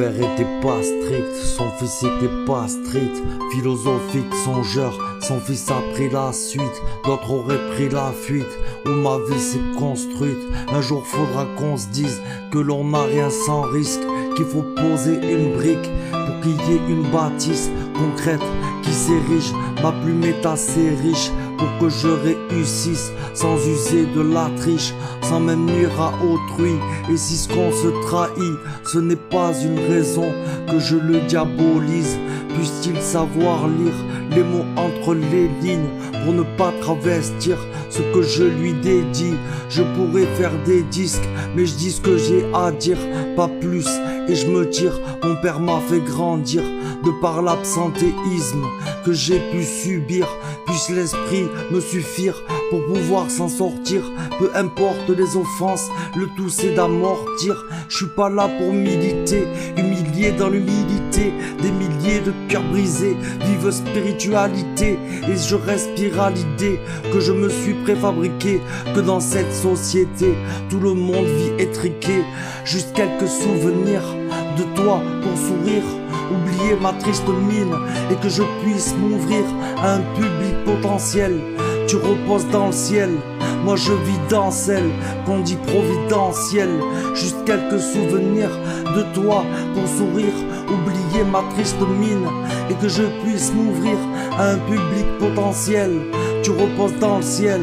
père était pas strict, son fils était pas street. Philosophique, songeur, son fils a pris la suite. D'autres auraient pris la fuite, où ma vie s'est construite. Un jour faudra qu'on se dise que l'on n'a rien sans risque, qu'il faut poser une brique pour qu'il y ait une bâtisse concrète qui s'érige. Ma plume est assez riche pour que je réussisse, sans user de la triche, sans même nuire à autrui. Et si ce qu'on se trahit, ce n'est pas une raison que je le diabolise, puisse-t-il savoir lire les mots entre les lignes pour ne pas travestir ce que je lui dédie. Je pourrais faire des disques, mais je dis ce que j'ai à dire, pas plus, et je me tire. Mon père m'a fait grandir de par l'absentéisme que j'ai pu subir. Puisse l'esprit me suffire pour pouvoir s'en sortir. Peu importe les offenses, le tout c'est d'amortir. Je suis pas là pour militer, humilié dans l'humilité. Des milliers de cœurs brisés vivent spiritualité, et je respire à l'idée que je me suis préfabriqué, que dans cette société tout le monde vit étriqué. Juste quelques souvenirs de toi pour sourire, oublier ma triste mine, et que je puisse m'ouvrir à un public potentiel. Tu reposes dans le ciel, moi je vis dans celle qu'on dit providentielle. Juste quelques souvenirs de toi pour sourire, oublier ma triste mine, et que je puisse m'ouvrir à un public potentiel. Tu reposes dans le ciel,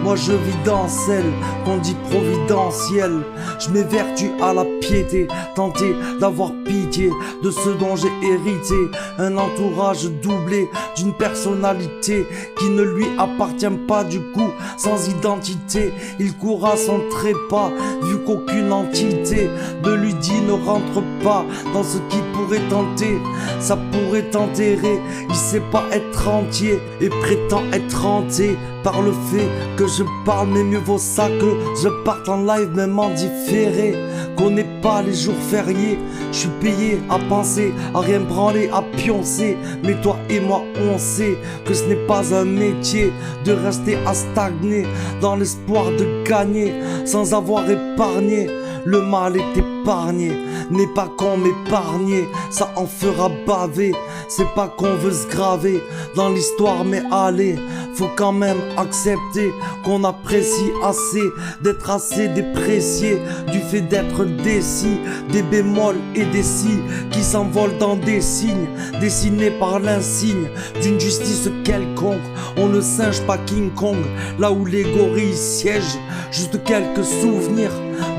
moi je vis dans celle qu'on dit providentielle. Je m'évertue à la piété, tenter d'avoir pitié de ce dont j'ai hérité. Un entourage doublé d'une personnalité qui ne lui appartient pas, du coup sans identité. Il court à son trépas, vu qu'aucune entité de lui dit ne rentre pas dans ce qui pourrait tenter. Ça pourrait t'enterrer, il sait pas être entier et prétend être hanté par le fait que je parle, mais mieux vaut ça que je parte en live même en différé. Connais pas les jours fériés, je suis payé à penser, à rien branler, à pioncer. Mais toi et moi on sait que ce n'est pas un métier de rester à stagner dans l'espoir de gagner sans avoir épargné. Le mal est épargné, n'est pas qu'on m'épargne, ça en fera baver. C'est pas qu'on veut se graver dans l'histoire, mais allez, faut quand même accepter qu'on apprécie assez d'être assez déprécié du fait d'être décis, des bémols et des si qui s'envolent dans des signes dessinés par l'insigne d'une justice quelconque. On ne singe pas King Kong là où les gorilles siègent. Juste quelques souvenirs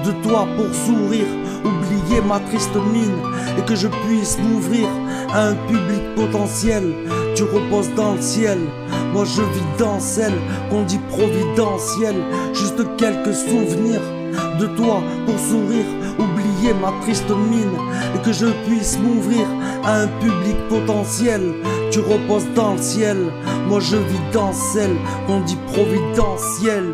de toi pour sourire, oublier ma triste mine, et que je puisse m'ouvrir à un public potentiel. Tu reposes dans le ciel, moi je vis dans celle qu'on dit providentielle. Juste quelques souvenirs de toi pour sourire, oublier ma triste mine, et que je puisse m'ouvrir à un public potentiel. Tu reposes dans le ciel, moi je vis dans celle qu'on dit providentielle.